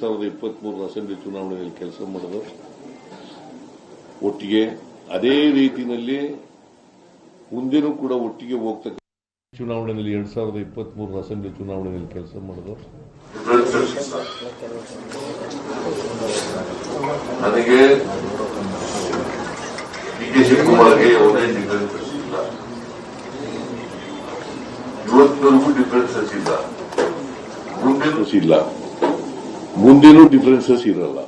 2023 assembly ಚುನಾವಣೆಯಲ್ಲಿ ಕೆಲಸ ಮಾಡಿದ್ರು. ಒಟ್ಟಿಗೆ ಅದೇ ರೀತಿಯಲ್ಲಿ ಮುಂದೆನೂ ಕೂಡ ಒಟ್ಟಿಗೆ ಹೋಗ್ತಕ್ಕ ಚುನಾವಣೆಯಲ್ಲಿ 2023 ಅಸೆಂಬ್ಲಿ ಚುನಾವಣೆಯಲ್ಲಿ ಕೆಲಸ ಮಾಡಿದ್ರು. ನನಗೆ ಡಿ.ಕೆ. ಶಿವಕುಮಾರ್ಗೆ ಯಾವುದೇ ಡಿಫರೆನ್ಸಸ್ ಇಲ್ಲ, ಇವತ್ತಿನವರೆಗೂ ಡಿಫರೆನ್ಸಸ್ ಇಲ್ಲ, ಮುಂದೇನೂ ಡಿಫರೆನ್ಸಸ್ ಇರಲ್ಲ.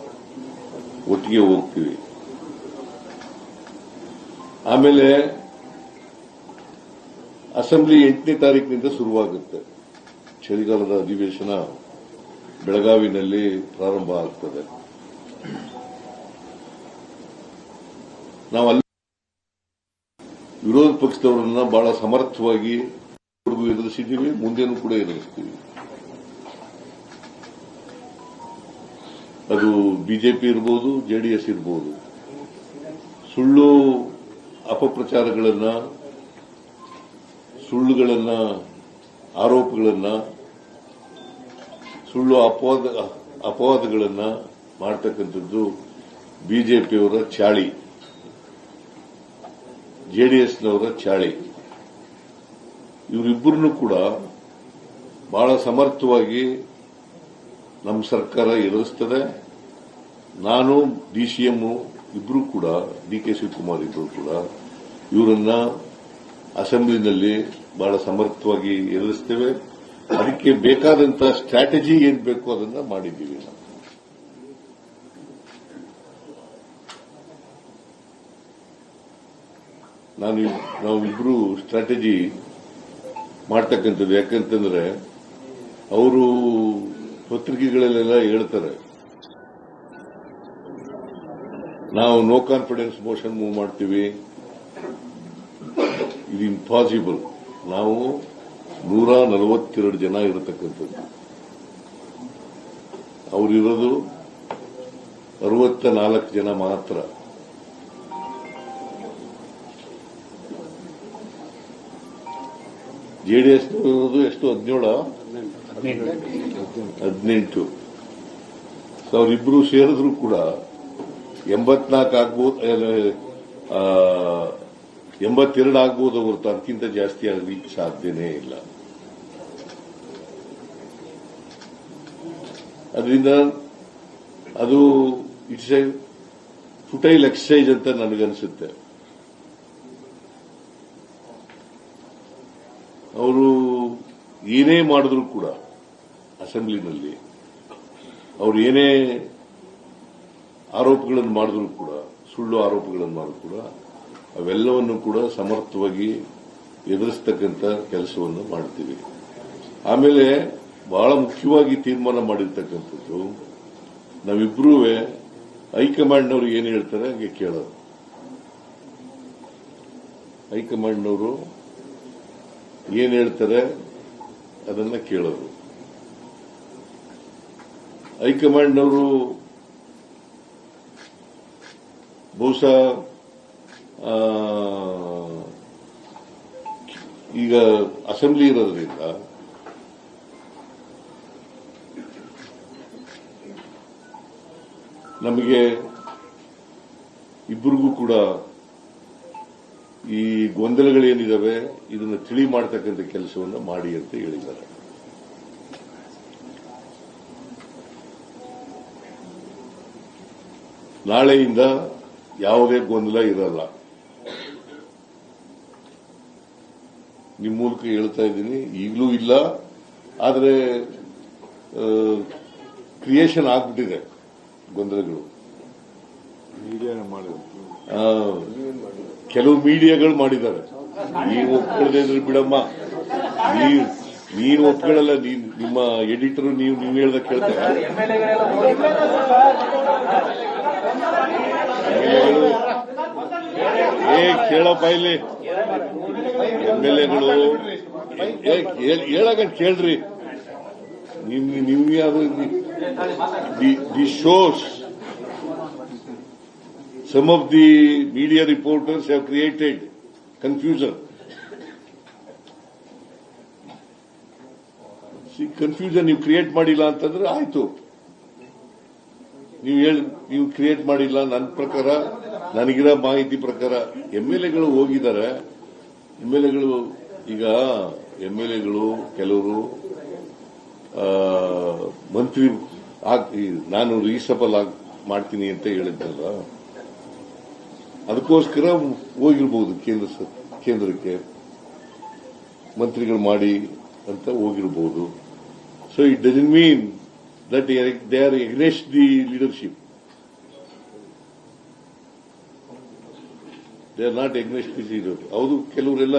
ಒಟ್ಟಿಗೆ ಹೋಗ್ತೀವಿ. ಆಮೇಲೆ ಅಸೆಂಬ್ಲಿ 8ನೇ ತಾರೀಕಿನಿಂದ ಶುರುವಾಗುತ್ತೆ. ಚಳಿಗಾಲದ ಅಧಿವೇಶನ ಬೆಳಗಾವಿನಲ್ಲಿ ಪ್ರಾರಂಭ ಆಗ್ತದೆ. ನಾವು ಅಲ್ಲಿ ವಿರೋಧ ಪಕ್ಷದವರನ್ನ ಬಹಳ ಸಮರ್ಥವಾಗಿ ಎದುರಿಸಿದ್ದೀವಿ, ಮುಂದೇನೂ ಕೂಡ ಎದುರಿಸ್ತೀವಿ. ಅದು ಬಿಜೆಪಿ ಇರಬಹುದು, ಜೆಡಿಎಸ್ ಇರಬಹುದು. ಸುಳ್ಳು ಅಪಪ್ರಚಾರಗಳನ್ನ, ಸುಳ್ಳುಗಳನ್ನ, ಆರೋಪಗಳನ್ನ, ಸುಳ್ಳು ಅಪವಾದಗಳನ್ನ ಮಾಡತಕ್ಕಂಥದ್ದು ಬಿಜೆಪಿಯವರ ಚಾಳಿ, ಜೆಡಿಎಸ್ನವರ ಚಾಳಿ. ಇವರಿಬ್ಬರನ್ನು ಕೂಡ ಬಹಳ ಸಮರ್ಥವಾಗಿ ನಮ್ಮ ಸರ್ಕಾರ ಎದುರಿಸುತ್ತದೆ. ನಾನು, ಡಿಸಿಎಂ ಇಬ್ಬರು ಕೂಡ, ಡಿ.ಕೆ. ಶಿವಕುಮಾರ್ ಇಬ್ಬರು ಕೂಡ ಇವರನ್ನ ಅಸೆಂಬ್ಲಿನಲ್ಲಿ ಬಹಳ ಸಮರ್ಥವಾಗಿ ಎದುರಿಸ್ತೇವೆ. ಅದಕ್ಕೆ ಬೇಕಾದಂತಹ ಸ್ಟ್ರಾಟಜಿ ಏನ್ ಬೇಕು ಅದನ್ನ ಮಾಡಿದ್ದೀವಿ. ನಾವಿಬ್ರು ಸ್ಟ್ರಾಟಜಿ ಮಾಡ್ತಕ್ಕಂಥದ್ದು. ಯಾಕಂತಂದ್ರೆ ಅವರು ಪತ್ರಿಕೆಗಳಲ್ಲೆಲ್ಲ ಹೇಳ್ತಾರೆ, ನಾವು ನೋ ಕಾನ್ಫಿಡೆನ್ಸ್ ಮೋಷನ್ ಮೂವ್ ಮಾಡ್ತೀವಿ. ಇದು ಇಂಪಾಸಿಬಲ್. ನಾವು 142 ಜನ ಇರತಕ್ಕಂಥದ್ದು, ಅವರಿರೋದು 64 ಜನ ಮಾತ್ರ. ಜೆಡಿಎಸ್ ಇರೋದು ಎಷ್ಟು? 18. ಅವರಿಬ್ಬರು ಸೇರಿದ್ರು ಕೂಡ 84 ಆಗ್ಬೋದು, 82 ಆಗ್ಬೋದು ಹೊರತು ಅದಕ್ಕಿಂತ ಜಾಸ್ತಿ ಆಗಲಿಕ್ಕೆ ಸಾಧ್ಯನೇ ಇಲ್ಲ. ಅದರಿಂದ ಅದು ಇಟ್ಸ್ ಎ ಫುಟೈಲ್ ಎಕ್ಸರ್ಸೈಸ್ ಅಂತ ನನಗನ್ಸುತ್ತೆ. ಅವರು ಏನೇ ಮಾಡಿದ್ರು ಕೂಡ ಅಸೆಂಬ್ಲಿನಲ್ಲಿ, ಅವರು ಏನೇ ಆರೋಪಗಳನ್ನು ಮಾಡಿದ್ರು ಕೂಡ, ಸುಳ್ಳು ಆರೋಪಗಳನ್ನು ಮಾಡಿದ್ರು ಕೂಡ, ಅವೆಲ್ಲವನ್ನು ಕೂಡ ಸಮರ್ಥವಾಗಿ ಎದುರಿಸತಕ್ಕಂಥ ಕೆಲಸವನ್ನು ಮಾಡ್ತೀವಿ. ಆಮೇಲೆ ಬಹಳ ಮುಖ್ಯವಾಗಿ ತೀರ್ಮಾನ ಮಾಡಿರ್ತಕ್ಕಂಥದ್ದು, ನಾವಿಬ್ಬರೂ ಹೈಕಮಾಂಡ್ನವರು ಏನು ಹೇಳ್ತಾರೆ ಹಾಗೆ ಕೇಳೋದು. ಹೈಕಮಾಂಡ್ನವರು ಏನ್ ಹೇಳ್ತಾರೆ ಅದನ್ನ ಕೇಳೋದು. ಹೈಕಮಾಂಡ್ನವರು ಬಹುಶಃ ಈಗ ಅಸೆಂಬ್ಲಿ ಇರೋದ್ರಿಂದ ನಮಗೆ ಇಬ್ಬರಿಗೂ ಕೂಡ ಈ ಗೊಂದಲಗಳೇನಿದಾವೆ ಇದನ್ನು ತಿಳಿ ಮಾಡತಕ್ಕಂಥ ಕೆಲಸವನ್ನು ಮಾಡಿ ಅಂತ ಹೇಳಿದ್ದಾರೆ. ನಾಳೆಯಿಂದ ಯಾವುದೇ ಗೊಂದಲ ಇರಲ್ಲ. ನಿಮ್ಮ ಮೂಲಕ ಹೇಳ್ತಾ ಇದ್ದೀನಿ, ಈಗಲೂ ಇಲ್ಲ, ಆದರೆ ಕ್ರಿಯೇಷನ್ ಆಗ್ಬಿಟ್ಟಿದೆ ಗೊಂದಲಗಳು. ಕೆಲವು ಮೀಡಿಯಾಗಳು ಮಾಡಿದ್ದಾರೆ. ನೀವು ಒಪ್ಕೊಳ್ಳದೆ ಅಂದ್ರೆ ಬಿಡಮ್ಮ, ನೀನು ಒಪ್ಕೊಳ್ಳಲ್ಲ. ನಿಮ್ಮ ಎಡಿಟರ್ ನೀವು ಹೇಳ್ದ ಕೇಳ್ತಾರೆ. ಕೇಳಪ್ಪ, ಇಲ್ಲಿ ಎಂಎಲ್ಎಗಳು ಹೇಳಕ ಕೇಳ್ರಿ. ನೀವು ಯಾವ್ದು the shows some of the media reporters have created confusion. See, confusion ನೀವು ಕ್ರಿಯೇಟ್ ಮಾಡಿಲ್ಲ ಅಂತಂದ್ರೆ ಆಯ್ತು. ನೀವು ಕ್ರಿಯೇಟ್ ಮಾಡಿಲ್ಲ. ನನ್ನ ಪ್ರಕಾರ, ನನಗಿರೋ ಮಾಹಿತಿ ಪ್ರಕಾರ ಎಂಎಲ್ಎಗಳು ಹೋಗಿದ್ದಾರೆ. ಎಂಎಲ್ಎಗಳು ಈಗ ಎಂಎಲ್ಎಗಳು ಕೆಲವರು ಮಂತ್ರಿ ನಾನು ರೀಸಫಲ್ ಮಾಡ್ತೀನಿ ಅಂತ ಹೇಳಿದ್ನಲ್ಲ, ಅದಕ್ಕೋಸ್ಕರ ಹೋಗಿರ್ಬೋದು ಕೇಂದ್ರಕ್ಕೆ ಮಂತ್ರಿಗಳು ಮಾಡಿ ಅಂತ ಹೋಗಿರ್ಬೋದು. So it doesn't mean that they are against the leadership. They are not against the leadership. ಹೌದು, ಕೆಲವರೆಲ್ಲ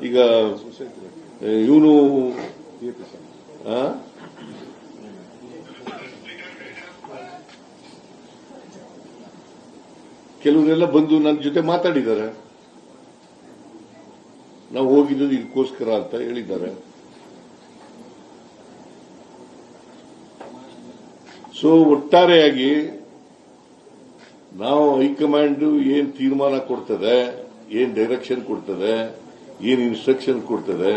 ಈಗ ಇವನು ಕೆಲವರೆಲ್ಲ ಬಂದು ನನ್ನ ಜೊತೆ ಮಾತಾಡಿದ್ದಾರೆ. ನಾವು ಹೋಗಿದ್ದು ಇದಕ್ಕೋಸ್ಕರ ಅಂತ ಹೇಳಿದ್ದಾರೆ. ಸೊ ಒಟ್ಟಾರೆಯಾಗಿ ನಾವು ಹೈಕಮಾಂಡ್ ಏನ್ ತೀರ್ಮಾನ ಕೊಡ್ತದೆ, ಏನ್ ಡೈರೆಕ್ಷನ್ ಕೊಡ್ತದೆ, ಏನ್ ಇನ್ಸ್ಟ್ರಕ್ಷನ್ ಕೊಡ್ತದೆ,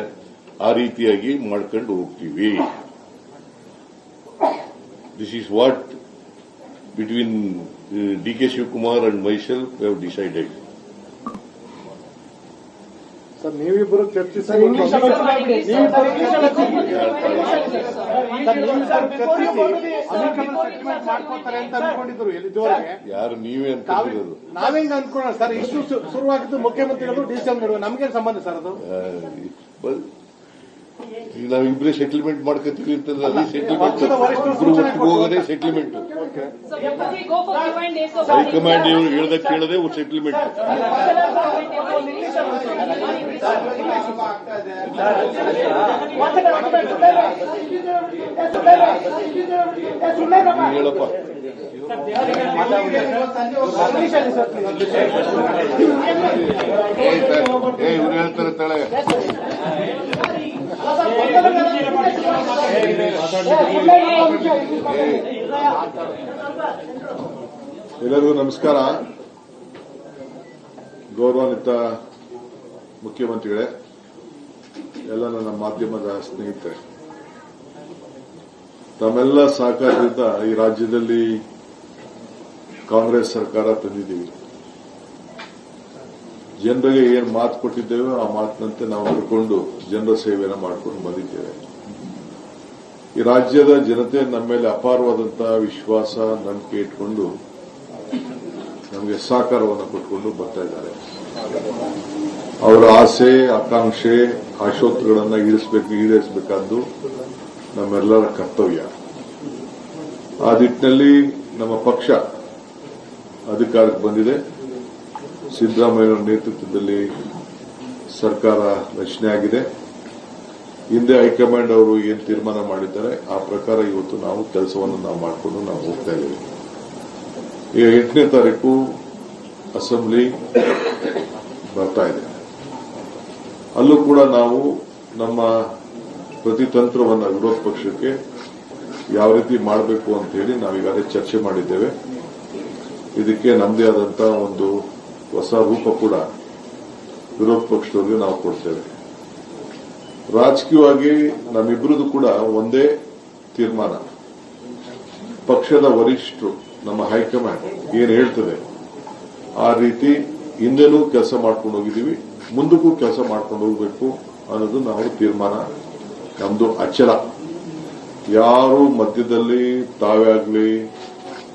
ಆ ರೀತಿಯಾಗಿ ಮಾಡ್ಕೊಂಡು ಹೋಗ್ತೀವಿ. This is what between D K. Shivakumar and myself have decided. Sir, ನೀವಿಬ್ಬರು ಚರ್ಚಿಸಿ ಮಾಡ್ಕೋತಾರೆ ಅಂತ ಅನ್ಕೊಂಡಿದ್ರು. ಎಲ್ಲಿದ್ದವರೆಗೆ ಯಾರು ನೀವೇ ಅನ್ಕೊಂಡಿರೋದು? ನಾವೇಂಗ ಅನ್ಕೊಳ್ಳೋಣ ಸರ್. ಇಷ್ಟು ಶುರುವಾಗಿದ್ದು ಮುಖ್ಯಮಂತ್ರಿಗಳು ಡಿಸಿಎಂ ನಡುವೆ, ನಮ್ಗೇನು ಸಂಬಂಧ ಸರ್ ಅದು? ನಾವಿಬ್ಬರೇ ಸೆಟಲ್ಮೆಂಟ್ ಮಾಡ್ಕೊತೀವಿ ಅಂತಂದ್ರೆ ಅದೇ ಸೆಟಲ್ಮೆಂಟ್, ಹೋಗೋದೇ ಸೆಟಲ್ಮೆಂಟ್. ಹೈಕಮಾಂಡ್ ಹೇಳ್ದ ಕೇಳದೆ ಸೆಟಲ್ಮೆಂಟ್. ಹೇಳಪ್ಪ. ಇವ್ರು ಹೇಳ್ತಾರೆ ತಳೆ. ಎಲ್ಲರಿಗೂ ನಮಸ್ಕಾರ. ಗೌರವಾನ್ವಿತ ಮುಖ್ಯಮಂತ್ರಿಗಳೇ, ಎಲ್ಲ ನನ್ನ ಮಾಧ್ಯಮದ ಸ್ನೇಹಿತರೆ, ತಮ್ಮೆಲ್ಲ ಸಹಕಾರದಿಂದ ಈ ರಾಜ್ಯದಲ್ಲಿ ಕಾಂಗ್ರೆಸ್ ಸರ್ಕಾರ ತಂದಿದ್ದೀವಿ. ಜನರಿಗೆ ಏನು ಮಾತು ಕೊಟ್ಟಿದ್ದೇವೆ ಆ ಮಾತಿನಂತೆ ನಾವು ನಡ್ಕೊಂಡು ಜನರ ಸೇವೆಯನ್ನು ಮಾಡಿಕೊಂಡು ಬಂದಿದ್ದೇವೆ. ಈ ರಾಜ್ಯದ ಜನತೆ ನಮ್ಮ ಮೇಲೆ ಅಪಾರವಾದಂತಹ ವಿಶ್ವಾಸ, ನಂಬಿಕೆ ಇಟ್ಕೊಂಡು ನಮಗೆ ಸಹಕಾರವನ್ನು ಕೊಟ್ಕೊಂಡು ಬರ್ತಾ ಇದ್ದಾರೆ. ಅವರ ಆಸೆ, ಆಕಾಂಕ್ಷೆ, ಆಶೋತ್ತರಗಳನ್ನು ಈಡೇರಿಸಬೇಕಾದ್ದು ನಮ್ಮೆಲ್ಲರ ಕರ್ತವ್ಯ. ಆ ನಿಟ್ಟಿನಲ್ಲಿ ನಮ್ಮ ಪಕ್ಷ ಅಧಿಕಾರಕ್ಕೆ ಬಂದಿದೆ. ಸಿದ್ದರಾಮಯ್ಯ ನೇತೃತ್ವದಲ್ಲಿ ಸರ್ಕಾರ ರಚನೆ ಆಗಿದೆ. ಹಿಂದೆ ಹೈಕಮಾಂಡ್ ಅವರು ಏನು ತೀರ್ಮಾನ ಮಾಡಿದ್ದಾರೆ ಆ ಪ್ರಕಾರ ಇವತ್ತು ನಾವು ಕೆಲಸವನ್ನು ಮಾಡಿಕೊಂಡು ನಾವು ಹೋಗ್ತಾ ಇದ್ದೇವೆ. ಈಗ 8ನೇ ತಾರೀಕು ಅಸೆಂಬ್ಲಿ ಬರ್ತಾ ಇದೆ. ಅಲ್ಲೂ ಕೂಡ ನಾವು ನಮ್ಮ ಪ್ರತಿತಂತ್ರವನ್ನು ವಿರೋಧ ಪಕ್ಷಕ್ಕೆ ಯಾವ ರೀತಿ ಮಾಡಬೇಕು ಅಂತ ಹೇಳಿ ನಾವೀಗಾಗಲೇ ಚರ್ಚೆ ಮಾಡಿದ್ದೇವೆ. ಇದಕ್ಕೆ ನಮ್ಮದೇ ಆದಂತಹ ಒಂದು ಹೊಸ ರೂಪ ಕೂಡ ವಿರೋಧ ಪಕ್ಷದವರಿಗೆ ನಾವು ಕೊಡ್ತೇವೆ. ರಾಜಕೀಯವಾಗಿ ನಮ್ಮಿಬ್ಬರದು ಕೂಡ ಒಂದೇ ತೀರ್ಮಾನ. ಪಕ್ಷದ ವರಿಷ್ಠರು, ನಮ್ಮ ಹೈಕಮಾಂಡ್ ಏನು ಹೇಳ್ತದೆ ಆ ರೀತಿ ಹಿಂದೆನೂ ಕೆಲಸ ಮಾಡ್ಕೊಂಡು ಹೋಗಿದ್ದೀವಿ, ಮುಂದಕ್ಕೂ ಕೆಲಸ ಮಾಡ್ಕೊಂಡು ಹೋಗಬೇಕು ಅನ್ನೋದು ನಾವು ತೀರ್ಮಾನ. ನಮ್ದು ಅಚಲ. ಯಾರು ಮಧ್ಯದಲ್ಲಿ ತಾವೇ ಆಗಲಿ,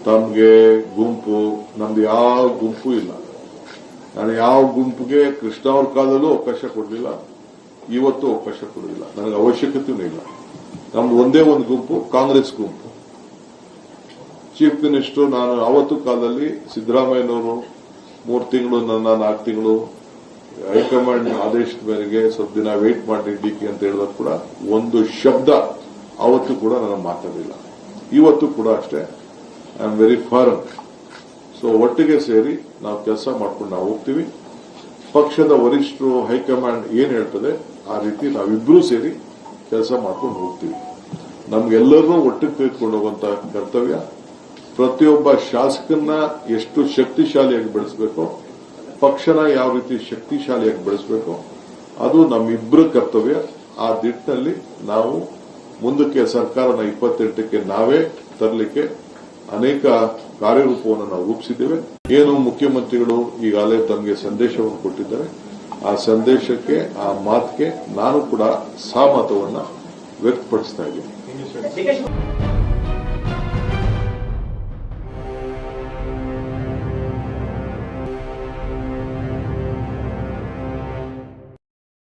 ತಮ್ಗೆ ಗುಂಪು, ನಮ್ದು ಯಾವ ಗುಂಪು ಇಲ್ಲ. ನಾನು ಯಾವ ಗುಂಪಿಗೆ ಕೃಷ್ಣ ಅವ್ರ ಕಾಲದಲ್ಲೂ ಅವಕಾಶ ಕೊಡಲಿಲ್ಲ, ಇವತ್ತು ಅವಕಾಶ ಕೊಡಲಿಲ್ಲ. ನನಗೆ ಅವಶ್ಯಕತೆಯೂ ಇಲ್ಲ. ನಮ್ದು ಒಂದೇ ಒಂದು ಗುಂಪು, ಕಾಂಗ್ರೆಸ್ ಗುಂಪು. ಚೀಫ್ ಮಿನಿಸ್ಟರ್ ನಾನು ಅವತ್ತು ಕಾಲದಲ್ಲಿ ಸಿದ್ದರಾಮಯ್ಯನವರು 3 ತಿಂಗಳು, ನನ್ನ 4 ತಿಂಗಳು ಹೈಕಮಾಂಡ್ ಆದೇಶದ ಮೇರೆಗೆ ಸ್ವಲ್ಪ ದಿನ ವೇಟ್ ಮಾಡಿ ಡಿಕೆ ಅಂತ ಹೇಳಿದಾಗ ಕೂಡ ಒಂದು ಶಬ್ದ ಅವತ್ತು ಕೂಡ ನಾನು ಮಾತಾಡಲಿಲ್ಲ. ಇವತ್ತು ಕೂಡ ಅಷ್ಟೇ. I am very firm. So ಒಟ್ಟಿಗೆ ಸೇರಿ ನಾವು ಕೆಲಸ ಮಾಡ್ಕೊಂಡು ನಾವು ಹೋಗ್ತೀವಿ. ಪಕ್ಷದ ವರಿಷ್ಠರು, ಹೈಕಮಾಂಡ್ ಏನ್ ಹೇಳ್ತದೆ ಆ ರೀತಿ ನಾವಿಬ್ಬರೂ ಸೇರಿ ಕೆಲಸ ಮಾಡ್ಕೊಂಡು ಹೋಗ್ತೀವಿ. ನಮ್ಗೆಲ್ಲರನ್ನೂ ಒಟ್ಟಿಗೆ ತೆಗೆದುಕೊಂಡು ಹೋಗುವಂತ ಕರ್ತವ್ಯ. ಪ್ರತಿಯೊಬ್ಬ ಶಾಸಕನ್ನ ಎಷ್ಟು ಶಕ್ತಿಶಾಲಿಯಾಗಿ ಬೆಳೆಸಬೇಕೋ, ಪಕ್ಷನ ಯಾವ ರೀತಿ ಶಕ್ತಿಶಾಲಿಯಾಗಿ ಬೆಳೆಸಬೇಕೋ ಅದು ನಮ್ಮಿಬ್ಬರ ಕರ್ತವ್ಯ. ಆ ನಿಟ್ಟಿನಲ್ಲಿ ನಾವು ಮುಂದಕ್ಕೆ ಸರ್ಕಾರನ 28ಕ್ಕೆ ನಾವೇ ತರಲಿಕ್ಕೆ ಅನೇಕ ಕಾರ್ಯರೂಪವನ್ನು ನಾವು ರೂಪಿಸಿದ್ದೇವೆ. ಏನು ಮುಖ್ಯಮಂತ್ರಿಗಳು ಈಗಾಗಲೇ ತಮಗೆ ಸಂದೇಶವನ್ನು ಕೊಟ್ಟಿದ್ದಾರೆ, ಆ ಸಂದೇಶಕ್ಕೆ, ಆ ಮಾತಿಗೆ ನಾನು ಕೂಡ ಸಹಮತವನ್ನು ವ್ಯಕ್ತಪಡಿಸ್ತಾ ಇದ್ದೀನಿ.